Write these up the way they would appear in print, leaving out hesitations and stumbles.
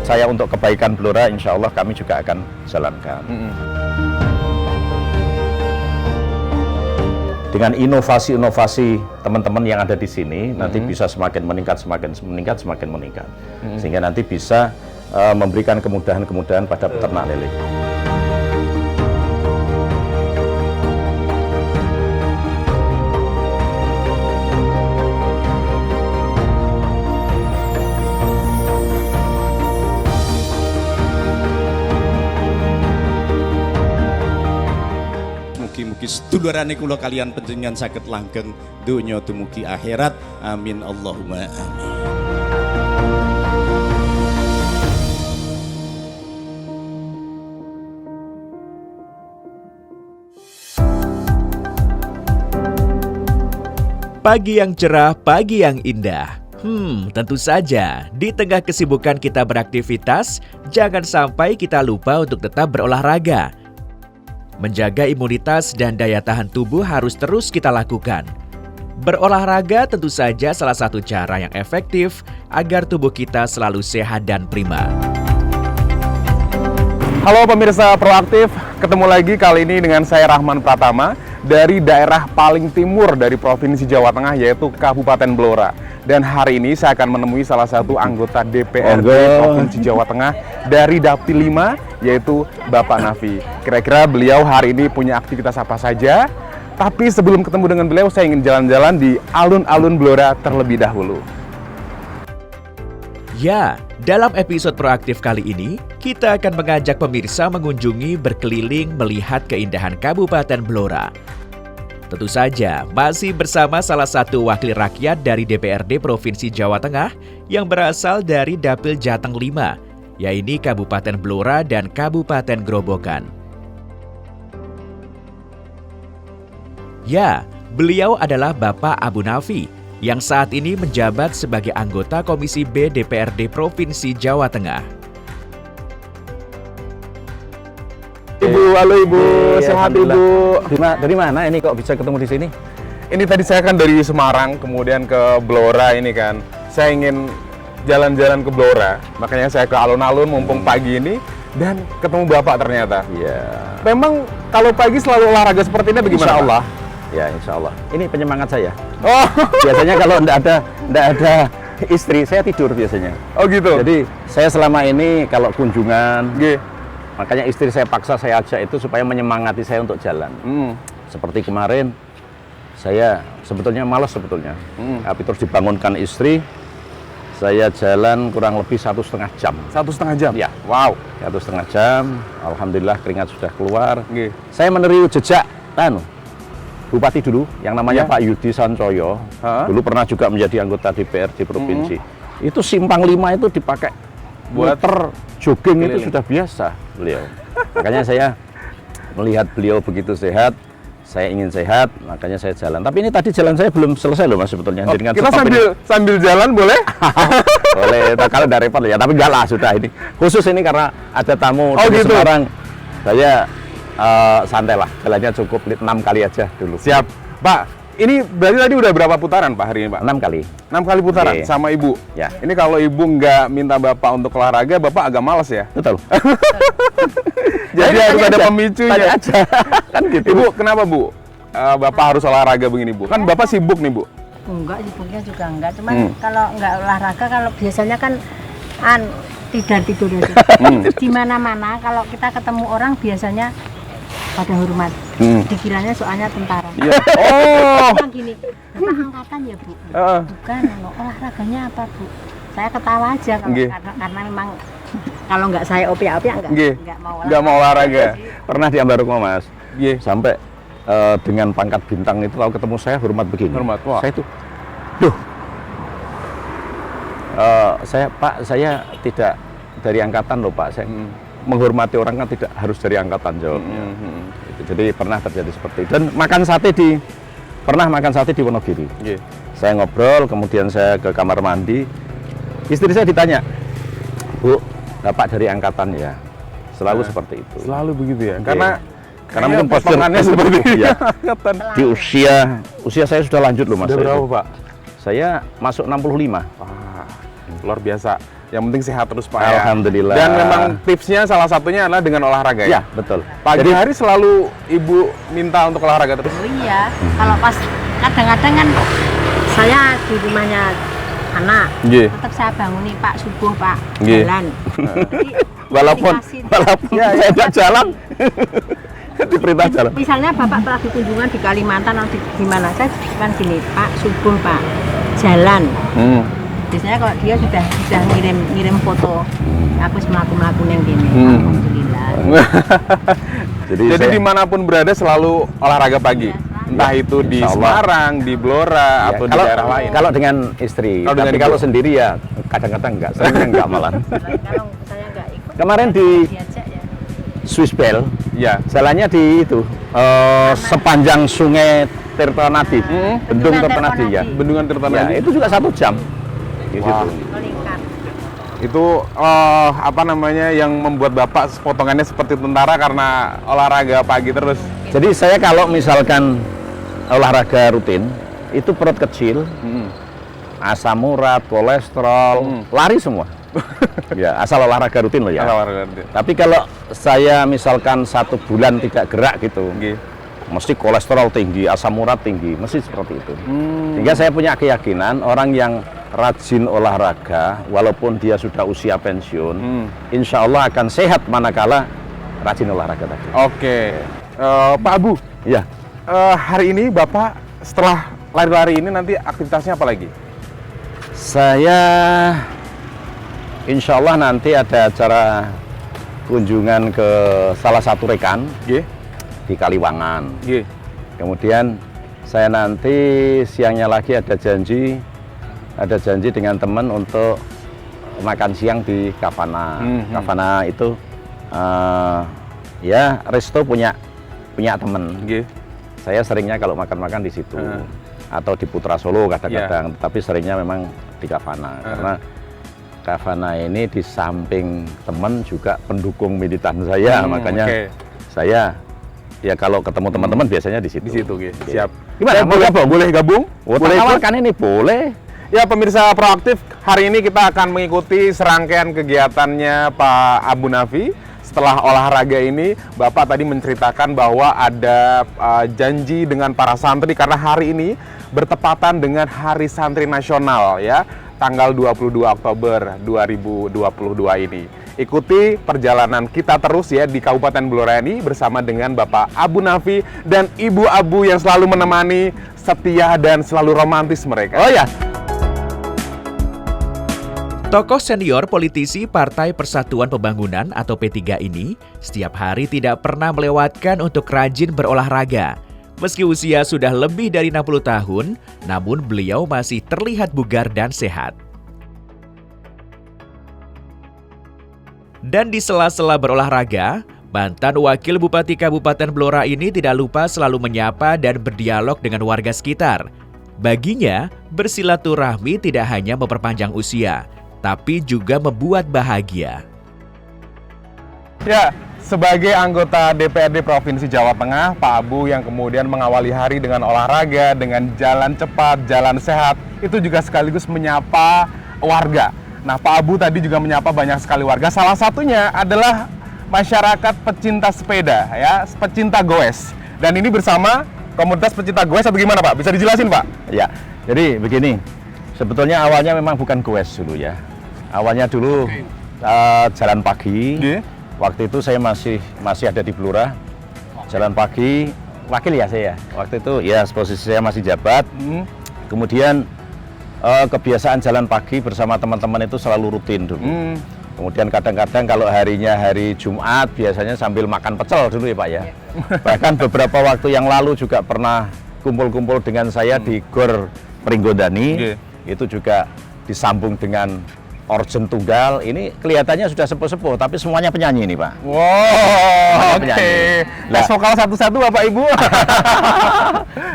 saya untuk kebaikan Blora, insya Allah kami juga akan jalankan. Dengan inovasi-inovasi teman-teman yang ada di sini, nanti bisa semakin meningkat, semakin meningkat. Sehingga nanti bisa memberikan kemudahan-kemudahan pada peternak lele. Mugi-mugi sedulurane kula kalian panjenengan saged langgeng donya dumugi akhirat. Amin Allahumma amin. Pagi yang cerah, pagi yang indah. Tentu saja, di tengah kesibukan kita beraktivitas, jangan sampai kita lupa untuk tetap berolahraga. Menjaga imunitas dan daya tahan tubuh harus terus kita lakukan. Berolahraga tentu saja salah satu cara yang efektif agar tubuh kita selalu sehat dan prima. Halo pemirsa Proaktif, ketemu lagi kali ini dengan saya Rahman Pratama dari daerah paling timur dari Provinsi Jawa Tengah, yaitu Kabupaten Blora. Dan hari ini saya akan menemui salah satu anggota DPRD Provinsi Jawa Tengah dari Dapil 5, yaitu Bapak Nafi. Kira-kira beliau hari ini punya aktivitas apa saja? Tapi sebelum ketemu dengan beliau, saya ingin jalan-jalan di alun-alun Blora terlebih dahulu. Ya, dalam episode Proaktif kali ini, kita akan mengajak pemirsa mengunjungi berkeliling melihat keindahan Kabupaten Blora. Tentu saja, masih bersama salah satu wakil rakyat dari DPRD Provinsi Jawa Tengah yang berasal dari Dapil Jateng 5, yaitu Kabupaten Blora dan Kabupaten Grobogan. Ya, beliau adalah Bapak Abu Nafi, yang saat ini menjabat sebagai anggota Komisi B DPRD Provinsi Jawa Tengah. Ibu, halo Ibu, Iya, sehat alhamdulillah. Ibu. Dari mana ini kok bisa ketemu di sini? Ini tadi saya kan dari Semarang, kemudian ke Blora ini kan. Saya ingin jalan-jalan ke Blora, makanya saya ke alun-alun mumpung pagi ini dan ketemu Bapak ternyata. Iya. Memang kalau pagi selalu olahraga seperti ini bagaimana? Insya Pak? Allah. Ya, insya Allah. Ini penyemangat saya. Oh, Biasanya kalau enggak ada istri, saya tidur biasanya. oh gitu. Jadi saya selama ini kalau kunjungan, Nggih. makanya istri saya paksa saya ajak itu supaya menyemangati saya untuk jalan. Seperti kemarin, saya sebetulnya malas sebetulnya. Tapi terus dibangunkan istri, saya jalan kurang lebih 1,5 jam. 1,5 jam? Ya, Wow. 1,5 jam. Alhamdulillah keringat sudah keluar. Nggih. Saya meniru jejak Bupati dulu yang namanya Ya. Pak Yudi Sancoyo. Ha? Dulu pernah juga menjadi anggota DPRD provinsi. Itu simpang 5 itu dipakai Buat muter jogging keliling. itu sudah biasa beliau. Makanya saya melihat beliau begitu sehat, saya ingin sehat, makanya saya jalan. Tapi ini tadi jalan saya belum selesai loh Mas sebetulnya. Oh, Dengan kita stop ini. sambil jalan boleh? Boleh, kalau udah repot ya. Tapi enggak lah sudah ini. Khusus ini karena ada tamu Oh, dari gitu. Semarang. Saya santai lah, jalannya cukup 6 kali aja dulu. Siap. Pak, ini berarti tadi udah berapa putaran Pak hari ini Pak? 6 kali. 6 kali putaran Oke. sama Ibu? Ya. Ini kalau Ibu nggak minta Bapak untuk olahraga, Bapak agak males ya? Betul. Jadi Tanya harus ada aja, pemicunya. tanya aja. Kan gitu. Ibu, kenapa Bu? Bapak harus olahraga begini Bu? Kan Bapak sibuk nih Bu? Enggak, sibuknya juga enggak. Cuman kalau enggak olahraga, kalau biasanya kan tidur aja. Di mana-mana kalau kita ketemu orang biasanya pada hormat. Dikiranya soalnya tentara. Iya. Oh. Bilang gini, Bapak angkatan ya Bu? Bukan, olahraganya apa Bu? Saya ketawa aja kalau Nggih. karena memang kalau nggak saya opiak-opiak Nggih. nggak mau Nggak mau olahraga. Pernah di Ambarukmo Mas. Iya. Sampai dengan pangkat bintang itu kalau ketemu saya hormat begini. Hormat, wah. Saya itu, Pak, saya tidak dari angkatan loh Pak. Saya menghormati orang kan tidak harus dari angkatan jawabnya. Jadi pernah terjadi seperti itu. Dan pernah makan sate di Wonogiri. Iya. Saya ngobrol, kemudian saya ke kamar mandi. Istri saya ditanya, Bu, Bapak dari angkatan ya? Selalu seperti itu. Selalu begitu ya? Oke. Karena mungkin postur potongannya seperti ya. angkatan. Di usia saya sudah lanjut loh Mas. Udah saya berapa itu. Pak? Saya masuk 65. Wah, luar biasa. Yang penting sehat terus Pak ya. Alhamdulillah. Dan memang tipsnya salah satunya adalah dengan olahraga Ya, betul. Pagi hari selalu Ibu minta untuk olahraga terus? Oh iya, kalau pas kadang-kadang kan saya di rumahnya anak, Nggih. tetap saya banguni Pak subuh Pak Nggih. jalan. Jadi, Walaupun dikasih- saya tidak jalan, diperintah jalan. Misalnya Bapak lagi kunjungan di Kalimantan atau di mana, saya kan gini, Pak subuh Pak jalan. Biasanya kalau dia sudah ngirim foto, aku melaku neng gini, alhamdulillah. Jadi Jadi saya- dimanapun berada selalu olahraga pagi. Entah itu di Insya Allah. Semarang, di Blora, Ya, atau di kalau, daerah lain. Kalau dengan istri, Kalau tapi dengan kalau ibu. sendiri ya kadang-kadang enggak, seringnya enggak malah. Kalau saya nggak ikut, Kemarin di diajak ya. Swiss Bell, Ya. jalannya di itu sepanjang sungai Tirtonadi, Bendung Bendungan Tirtonadi ya. Tirtonadi. Bendungan Tirtonadi. Ya, itu juga 1 jam. Di Wah. situ. Melingkar. Itu apa namanya yang membuat Bapak potongannya seperti tentara karena olahraga pagi terus. Jadi saya kalau misalkan olahraga rutin, itu perut kecil, asam urat, kolesterol, lari semua. Ya, asal olahraga rutin loh ya. Olahraga. Tapi kalau saya misalkan 1 bulan tidak gerak gitu, Nggih. mesti kolesterol tinggi, asam urat tinggi, mesti seperti itu. Sehingga saya punya keyakinan orang yang rajin olahraga, walaupun dia sudah usia pensiun, insya Allah akan sehat manakala rajin olahraga tadi. Oke. Pak Abu, Ya, hari ini Bapak setelah lari-lari ini nanti aktivitasnya apa lagi? saya insya Allah nanti ada acara kunjungan ke salah satu rekan Nggih. di Kaliwangan. Nggih. Kemudian saya nanti siangnya lagi ada janji dengan teman untuk makan siang di Kavana. Kavana itu ya resto punya teman. Nggih. Saya seringnya kalau makan-makan di situ atau di Putra Solo kadang-kadang, tapi seringnya memang di Kavana karena Kavana ini di samping teman juga pendukung militan saya, makanya oke. saya ya kalau ketemu teman-teman biasanya di situ. Di situ, nggih. Oke. Siap. Gimana? Saya Mau boleh gabung? boleh gabung? Oh, Boleh ikut? tawarkan ini boleh. Ya pemirsa Proaktif, hari ini kita akan mengikuti serangkaian kegiatannya Pak Abu Nafi. Setelah olahraga ini, Bapak tadi menceritakan bahwa ada janji dengan para santri karena hari ini bertepatan dengan Hari Santri Nasional ya, tanggal 22 Oktober 2022 ini. Ikuti perjalanan kita terus ya di Kabupaten Blora ini bersama dengan Bapak Abu Nafi dan Ibu Abu yang selalu menemani, setia dan selalu romantis mereka. Oh ya, Tokoh senior politisi Partai Persatuan Pembangunan atau P3 ini setiap hari tidak pernah melewatkan untuk rajin berolahraga. Meski usia sudah lebih dari 60 tahun, namun beliau masih terlihat bugar dan sehat. Dan di sela-sela berolahraga, mantan Wakil Bupati Kabupaten Blora ini tidak lupa selalu menyapa dan berdialog dengan warga sekitar. Baginya, bersilaturahmi tidak hanya memperpanjang usia, tapi juga membuat bahagia. Ya, sebagai anggota DPRD Provinsi Jawa Tengah, Pak Abu yang kemudian mengawali hari dengan olahraga, dengan jalan cepat, jalan sehat, itu juga sekaligus menyapa warga. Nah, Pak Abu tadi juga menyapa banyak sekali warga. Salah satunya adalah masyarakat pecinta sepeda, ya, pecinta goes. Dan ini bersama komunitas pecinta goes atau gimana, Pak? Bisa dijelasin, Pak? ya. Jadi begini, sebetulnya awalnya memang bukan goes dulu ya. Awalnya dulu jalan pagi. Nggih. Waktu itu saya masih ada di Blora. Jalan pagi, wakil ya saya. Waktu itu ya posisi saya masih jabat. Kemudian kebiasaan jalan pagi bersama teman-teman itu selalu rutin dulu. Kemudian kadang-kadang kalau harinya hari Jumat biasanya sambil makan pecel dulu ya Pak ya. Bahkan beberapa waktu yang lalu juga pernah kumpul-kumpul dengan saya di Gor Pringgondani. Itu juga disambung dengan Orjen Tunggal. Ini kelihatannya sudah sepuh-sepuh tapi semuanya penyanyi ini Pak. Wow, oke. penyanyi. Les vokal satu-satu Bapak Ibu.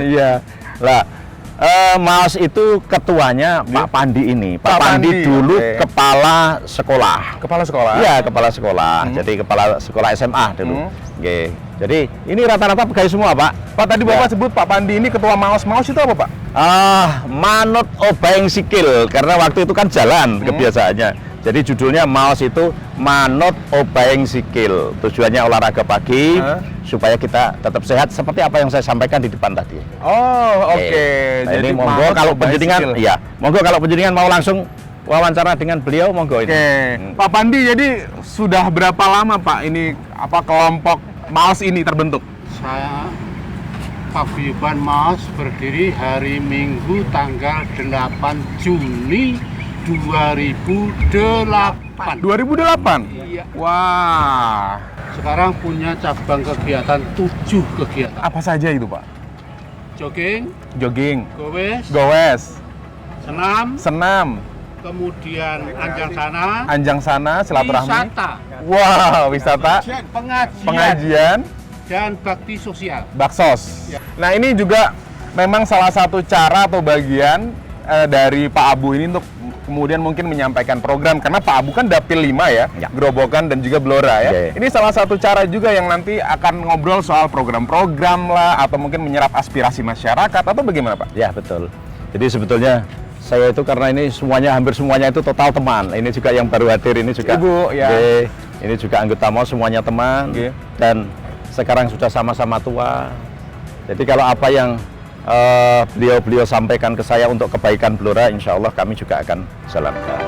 Iya. Lah, Mas itu ketuanya Pak Pandi ini. Pak Pandi dulu oke. kepala sekolah. Kepala sekolah. Iya, kepala sekolah. Jadi kepala sekolah SMA dulu. Oke. Jadi ini rata-rata pegawai semua, Pak. Pak tadi Bapak sebut Pak Pandi ini ketua Maos. Maos itu apa, Pak? Manut obeng sikil karena waktu itu kan jalan kebiasaannya. Jadi judulnya Maos itu manut obeying sikil. Tujuannya olahraga pagi supaya kita tetap sehat seperti apa yang saya sampaikan di depan tadi. Oh, oke. Nah, Jadi ini monggo manut kalau obeying penjenengan, sikil. iya, monggo kalau penjenengan mau langsung wawancara dengan beliau, monggo ini. Oke, Pak Pandi, jadi sudah berapa lama Pak ini kelompok Maos ini terbentuk? Saya Paguyuban Maos berdiri hari Minggu tanggal 8 Juni 2008. 2008? Iya. Wah, Sekarang punya cabang kegiatan 7 kegiatan. apa saja itu Pak? Jogging, Jogging, gowes, goes, senam, senam, kemudian anjang sana, anjang sana, silaturahmi. wisata, Wah, wisata, pengajian, dan bakti sosial. baksos. Nah, ini juga memang salah satu cara atau bagian dari Pak Abu ini untuk kemudian mungkin menyampaikan program, karena Pak Abu kan dapil 5 ya, Gerobokan dan juga Blora ya. Ya. Ini salah satu cara juga yang nanti akan ngobrol soal program-program lah, atau mungkin menyerap aspirasi masyarakat, atau bagaimana Pak? Ya, betul. Jadi sebetulnya saya itu karena ini semuanya, hampir semuanya itu total teman. Ini juga yang baru hadir, ini juga Ibu, ya. ini juga anggota Maos, semuanya teman. Oke. Dan sekarang sudah sama-sama tua. Jadi kalau apa yang beliau sampaikan ke saya untuk kebaikan Blora, insya Allah kami juga akan jalankan.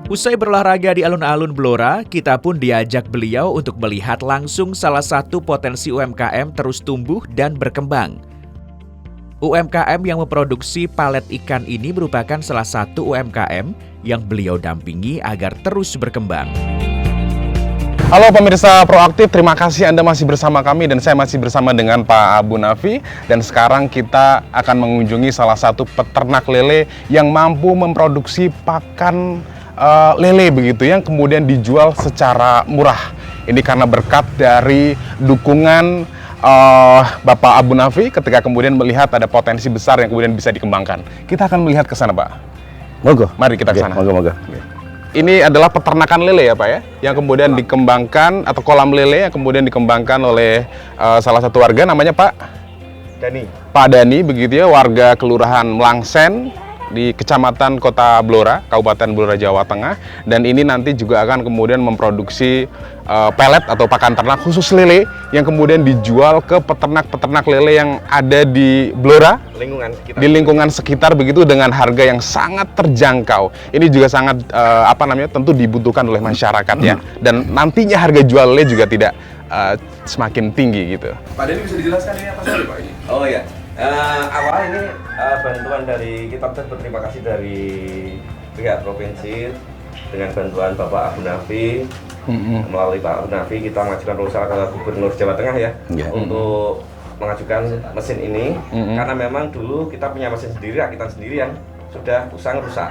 Usai berolahraga di alun-alun Blora, kita pun diajak beliau untuk melihat langsung salah satu potensi UMKM terus tumbuh dan berkembang. UMKM yang memproduksi palet ikan ini merupakan salah satu UMKM yang beliau dampingi agar terus berkembang. Halo pemirsa Proaktif, terima kasih Anda masih bersama kami dan saya masih bersama dengan Pak Abu Nafi. Dan sekarang kita akan mengunjungi salah satu peternak lele yang mampu memproduksi pakan lele begitu, yang kemudian dijual secara murah. Ini karena berkat dari dukungan Bapak Abu Nafi ketika kemudian melihat ada potensi besar yang kemudian bisa dikembangkan. Kita akan melihat ke sana, Pak. Monggo. Mari kita ke sana. Monggo. Ini adalah peternakan lele ya Pak ya, yang kemudian dikembangkan, atau kolam lele yang kemudian dikembangkan oleh salah satu warga, namanya Pak Dani. Pak Dani begitu ya, warga Kelurahan Mlangsen di Kecamatan Kota Blora, Kabupaten Blora, Jawa Tengah. Dan ini nanti juga akan kemudian memproduksi pelet atau pakan ternak khusus lele yang kemudian dijual ke peternak-peternak lele yang ada di Blora, di lingkungan sekitar begitu, dengan harga yang sangat terjangkau. Ini juga sangat tentu dibutuhkan oleh masyarakat ya. Dan nantinya harga jual lele juga tidak semakin tinggi gitu. Pak Dani bisa dijelaskan ini apa saja Pak ini? Oh ya, awal ini bantuan dari, kita berterima kasih dari pihak provinsi dengan bantuan Bapak Abu Nafi. Melalui Pak Abu Nafi kita mengajukan proposal ke Gubernur Jawa Tengah ya, untuk mengajukan mesin ini, karena memang dulu kita punya mesin sendiri, rakitan sendiri yang sudah usang rusak.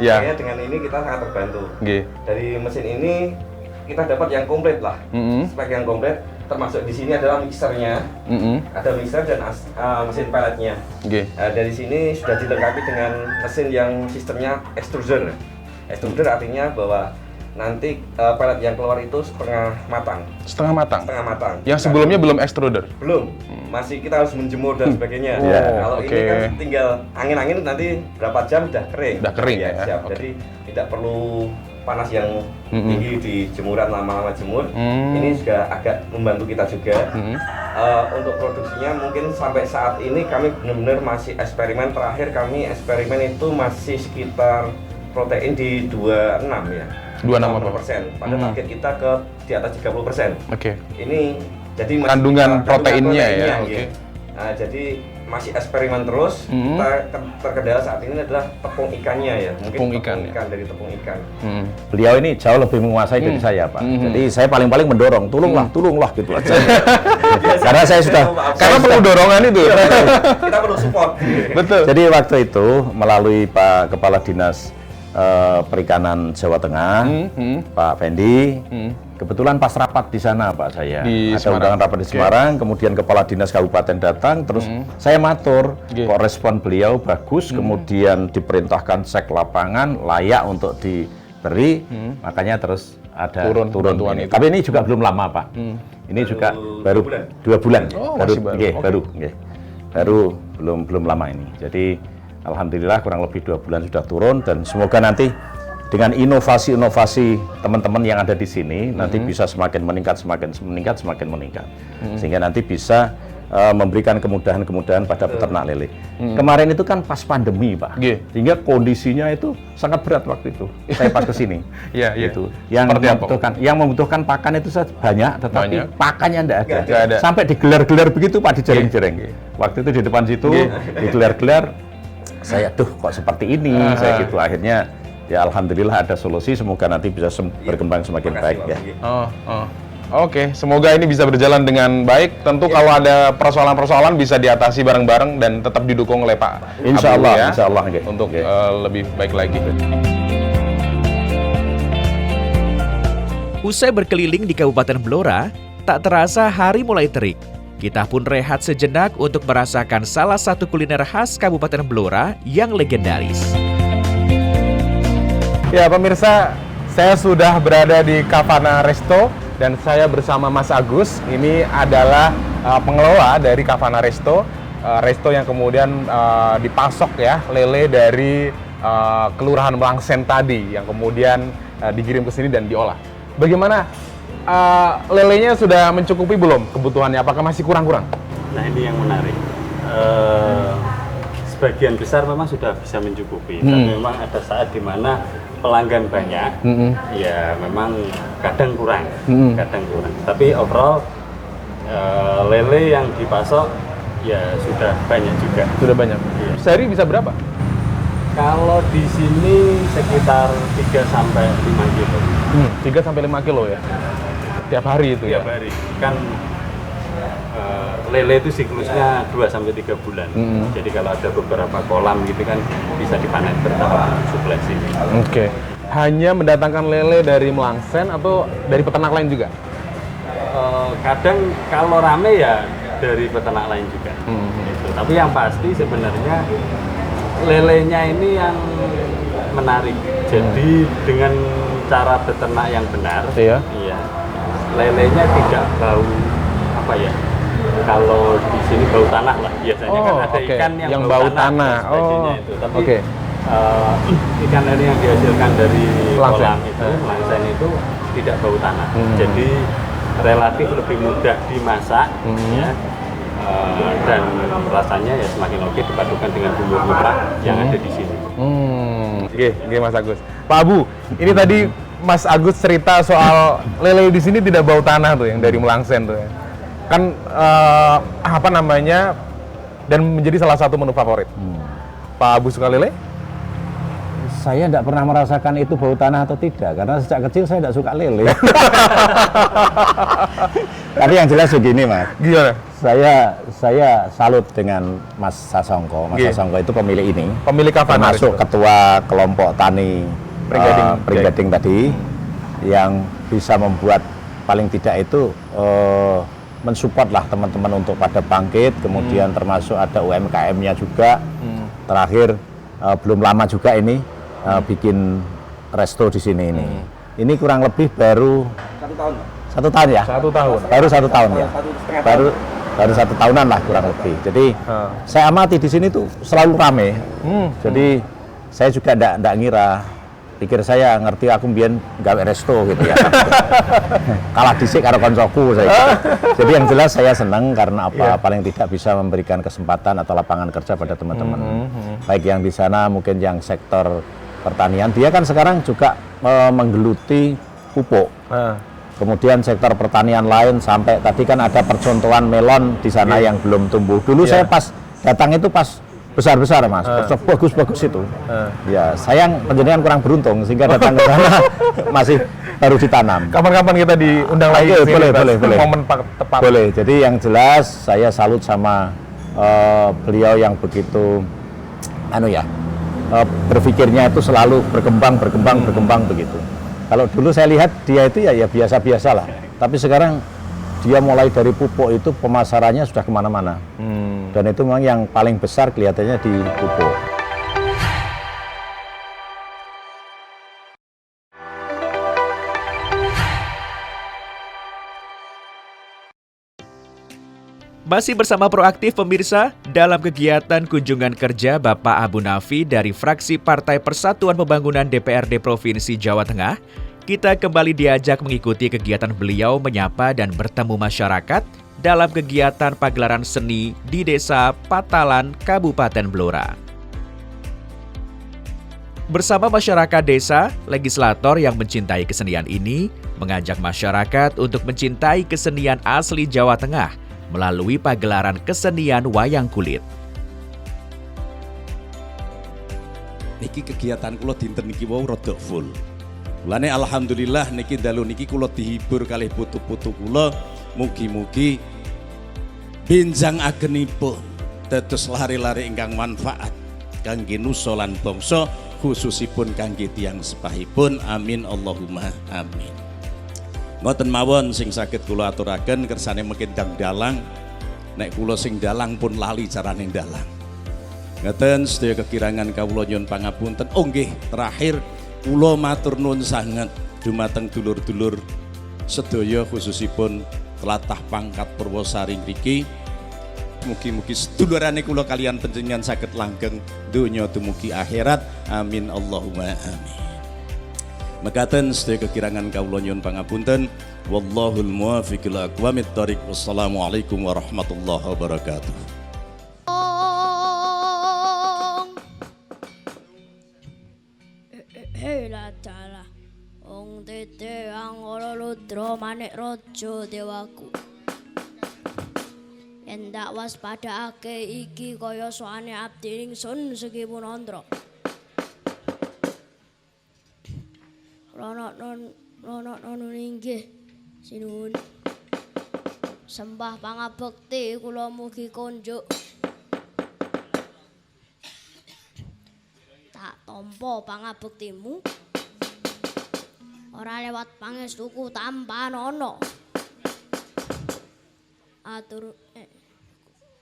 Ya. Makanya dengan ini kita sangat terbantu. Dari mesin ini kita dapat yang komplit lah, spek yang komplit, termasuk di sini adalah mixernya, ada mixer dan mesin peletnya. Dari sini sudah dilengkapi dengan mesin yang sistemnya extruder. Extruder artinya bahwa nanti pelet yang keluar itu setengah matang. Setengah matang? Setengah matang. Yang sebelumnya belum extruder? Belum. Masih kita harus menjemur dan sebagainya. Kalau ini kan tinggal angin-angin, nanti berapa jam udah kering. Udah kering ya? Siap. Jadi tidak perlu panas yang tinggi di jemuran, lama-lama jemur. Ini juga agak membantu kita juga. Untuk produksinya mungkin sampai saat ini kami benar-benar masih eksperimen. Terakhir kami eksperimen itu masih sekitar protein di 26 ya. 26%. Pada target kita ke di atas 30%. Ini jadi masih kandungan proteinnya ya. Nah, jadi masih eksperimen terus. Kita terkendala saat ini adalah tepung ikannya ya. Mungkin tepung ikan dari tepung ikan. Beliau ini jauh lebih menguasai dari saya, Pak. Jadi saya paling-paling mendorong, tolonglah gitu aja. Karena saya sudah, karena perlu dorongan itu. Kita perlu support. Betul. Jadi waktu itu melalui Pak Kepala Dinas Perikanan Jawa Tengah, Pak Fendi, kebetulan pas rapat di sana Pak saya, ada undangan rapat di Semarang, kemudian Kepala Dinas Kabupaten datang, terus saya matur, kok respon beliau bagus, kemudian diperintahkan cek lapangan layak untuk beri, makanya terus ada Turun turun bantuan ini. itu. Tapi ini juga belum lama, Pak. Ini juga baru 2 bulan. Oh, baru, masih baru. nggih, Oke. baru, nggih. Baru belum lama ini. Jadi alhamdulillah kurang lebih 2 bulan sudah turun, dan semoga nanti dengan inovasi-inovasi teman-teman yang ada di sini nanti bisa semakin meningkat, semakin meningkat. Sehingga nanti bisa memberikan kemudahan-kemudahan pada peternak lele. Kemarin itu kan pas pandemi, Pak. Iya. Sehingga kondisinya itu sangat berat waktu itu. Saya pas ke sini. Iya, iya. Gitu. Seperti apa? Yang membutuhkan pakan itu banyak, tetapi Banyak. pakannya enggak ada. Nggak ada. Sampai digelar-gelar begitu, Pak, dijering-jering. Waktu itu di depan situ digelar-gelar. Saya kok seperti ini, saya gitu. Akhirnya ya alhamdulillah ada solusi, semoga nanti bisa berkembang semakin baik ya. Oke, semoga ini bisa berjalan dengan baik. Tentu kalau ada persoalan-persoalan bisa diatasi bareng-bareng dan tetap didukung oleh Pak Insya Abdul Allah, ya, insya Allah, nggih. untuk Nggih. lebih baik lagi. Usai berkeliling di Kabupaten Blora, tak terasa hari mulai terik. Kita pun rehat sejenak untuk merasakan salah satu kuliner khas Kabupaten Blora yang legendaris. Ya pemirsa, saya sudah berada di Kavana Resto dan saya bersama Mas Agus. Ini adalah pengelola dari Kavana Resto, resto yang kemudian dipasok ya lele dari Kelurahan Melangsen tadi yang kemudian dikirim ke sini dan diolah. Bagaimana lelenya sudah mencukupi belum kebutuhannya? Apakah masih kurang-kurang? Nah ini yang menarik. Sebagian besar memang sudah bisa mencukupi, tapi memang ada saat di mana pelanggan banyak, ya memang kadang kurang, Tapi overall lele yang dipasok ya sudah banyak juga. Sudah banyak. Iya. Sehari bisa berapa? Kalau di sini sekitar 3 sampai 5 kilo 3 sampai 5 kilo ya. Tiap hari itu tiap ya. hari. Kan lele itu siklusnya 2 sampai 3 bulan. Jadi kalau ada beberapa kolam gitu kan bisa dipanen bertahap suplai sini. Oke. Hanya mendatangkan lele dari Melangsen atau dari peternak lain juga? Kadang kalau rame ya dari peternak lain juga. Gitu. Tapi yang pasti sebenarnya lelenya ini yang menarik. Jadi dengan cara beternak yang benar, Iya. lelenya tidak bau apa ya? Kalau di sini bau tanah lah biasanya kan ada oke. ikan yang bau dan tanah. sebagainya itu. Tapi Oke. ikan lele yang dihasilkan dari Melangsen. kolam itu, Melangsen itu tidak bau tanah. Jadi relatif lebih mudah dimasak, ya. Dan rasanya ya semakin oke dipadukan dengan bumbu merah yang ada di sini. Oke, Mas Agus. Pak Abu, ini tadi Mas Agus cerita soal lele di sini tidak bau tanah tuh yang dari Melangsen tuh ya. Kan apa namanya, dan menjadi salah satu menu favorit. Pak Abu suka lele? Saya tidak pernah merasakan itu bau tanah atau tidak, karena sejak kecil saya tidak suka lele. Tapi yang jelas begini, Mas. Gimana? Saya salut dengan Mas Sasongko. Mas Iya. Sasongko itu pemilik ini, Pemilik Kavana termasuk Resto. ketua kelompok tani Brigading. Brigading tadi, yang bisa membuat paling tidak itu mensupport lah teman-teman untuk pada bangkit, kemudian termasuk ada UMKM-nya juga. Terakhir belum lama juga ini bikin resto di sini ini. Ini kurang lebih baru 1 tahun ya? 1 tahun. Baru 1 tahun ya? Baru 1 tahunan lah kurang lebih. Jadi saya amati di sini tuh selalu rame. Jadi saya juga ndak ngira, pikir saya ngerti aku mbien gawe resto gitu ya. Kalah dhisik karo koncoku saya kira. Jadi yang jelas saya senang karena apa? Paling tidak bisa memberikan kesempatan atau lapangan kerja pada teman-teman. Baik yang di sana, mungkin yang sektor pertanian. Dia kan sekarang juga menggeluti pupuk. Kemudian sektor pertanian lain, sampai tadi kan ada percontohan melon di sana yang belum tumbuh. Dulu saya pas datang itu pas besar-besar, Mas, bagus-bagus itu. Ya, sayang penjenengan kurang beruntung sehingga datang ke sana masih baru ditanam. Kapan-kapan kita diundang lagi Oke, ke sini, boleh. momen tepat. Boleh. Jadi yang jelas saya salut sama beliau yang begitu berpikirnya itu selalu berkembang begitu. Kalau dulu saya lihat dia itu ya biasa-biasa lah. Tapi sekarang dia mulai dari pupuk itu pemasarannya sudah kemana-mana. Dan itu memang yang paling besar kelihatannya di pupuk. Masih bersama Proaktif pemirsa, dalam kegiatan kunjungan kerja Bapak Abu Nafi dari fraksi Partai Persatuan Pembangunan DPRD Provinsi Jawa Tengah, kita kembali diajak mengikuti kegiatan beliau menyapa dan bertemu masyarakat dalam kegiatan pagelaran seni di Desa Patalan, Kabupaten Blora. Bersama masyarakat desa, legislator yang mencintai kesenian ini mengajak masyarakat untuk mencintai kesenian asli Jawa Tengah melalui pagelaran kesenian wayang kulit. Niki kegiatan kula dinten niki wau rada full. Mulane alhamdulillah niki dalu niki kula dihibur kalih putu-putu kula, mugi-mugi benjang agenipun dados lare-lare ingkang manfaat kangge nusa lan bangsa, khususipun kangge tiyang sepahipun. Amin Allahumma amin. Ngoten mawon sing saged kula aturaken kersane mungkin kang dalang, nek kula sing dalang pun lali carane dalang. Ngeten sedaya kekirangan kawula nyuwun pangapunten. Oh nggih, terakhir kula matur nuwun sanget dumateng dulur-dulur sedaya khususipun tlatah Pangkat Purwosari ngriki. Mugi-mugi sedulurane kula kalian panjenengan saged langgeng donya dumugi akhirat. Amin Allahumma amin. Mekaten sedaya kekirangan kawula nyuwun pangapunten. Wallahul muwaffiq ila aqwamit thoriq. Wassalamualaikum warahmatullahi wabarakatuh. Hela tala ong tete angolo ludro manik rojo dewaku. Endak waspadakake iki kaya soane abdi ingsun segi punandra. Rono inggih sinuwun. Sembah pangabekti kula mugi konjuk. Tak tampa pangabektimu. Ora lewat pangestuku tanpa nono. Atur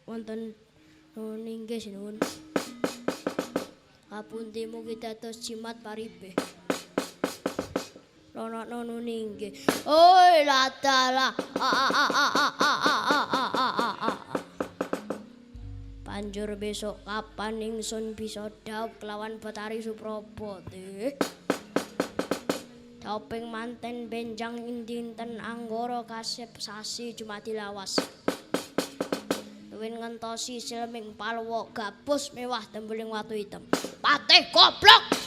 wonten ninggih sinuwun. Kapunti mugi dados jimat paribe. Rono ninggih. Oi latala. Banjur besok kapan ingsun bisa dhaup kelawan Betari Suprapa teh. Dauping manten benjang dinten Anggara kasep sasi Jumadi lawas. Luwih ngentosi silming palwa gabus mewah tembeling watu hitam. Patih goblok.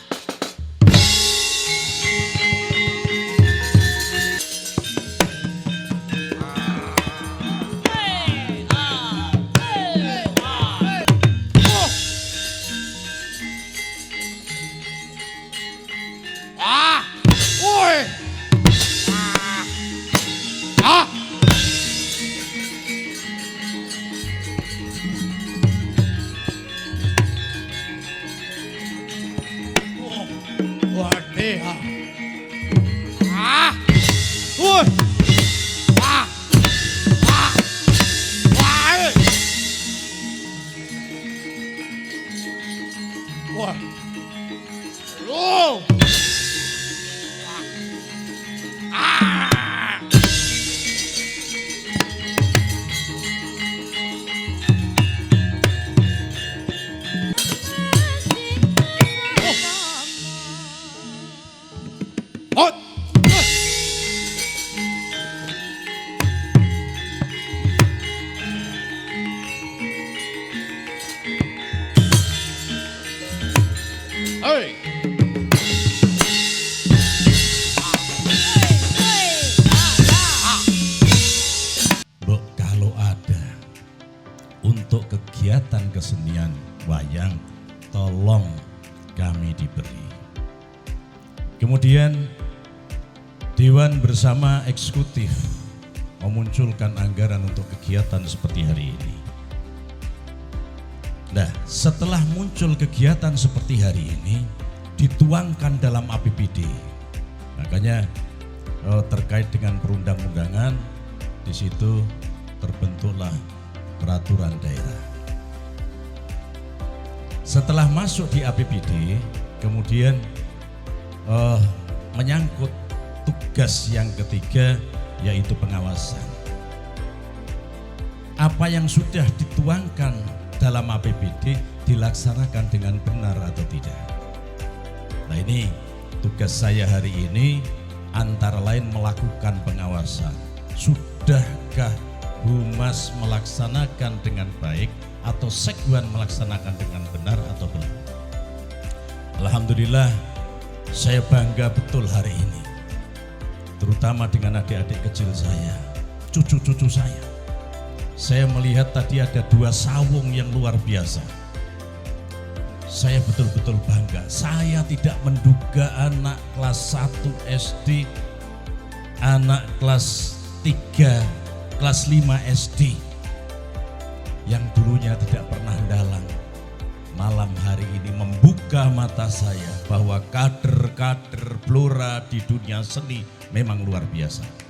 Untuk kegiatan kesenian wayang tolong kami diberi. Kemudian Dewan bersama eksekutif memunculkan anggaran untuk kegiatan seperti hari ini. Nah, setelah muncul kegiatan seperti hari ini dituangkan dalam APBD. Makanya terkait dengan perundang-undangan di situ terbentuklah peraturan daerah. Setelah masuk di APBD, kemudian menyangkut tugas yang ketiga yaitu pengawasan. apa yang sudah dituangkan dalam APBD dilaksanakan dengan benar atau tidak. Nah ini tugas saya hari ini antara lain melakukan pengawasan. Sudahkah Humas melaksanakan dengan baik atau Sekwan melaksanakan dengan benar atau belum? Alhamdulillah saya bangga betul hari ini. Terutama dengan adik-adik kecil saya, cucu-cucu saya. Saya melihat tadi ada 2 sawung yang luar biasa. Saya betul-betul bangga. Saya tidak menduga anak kelas 1 SD, anak kelas 3, kelas 5 SD yang dulunya tidak pernah dalang, malam hari ini membuka mata saya bahwa kader-kader Blora di dunia seni memang luar biasa.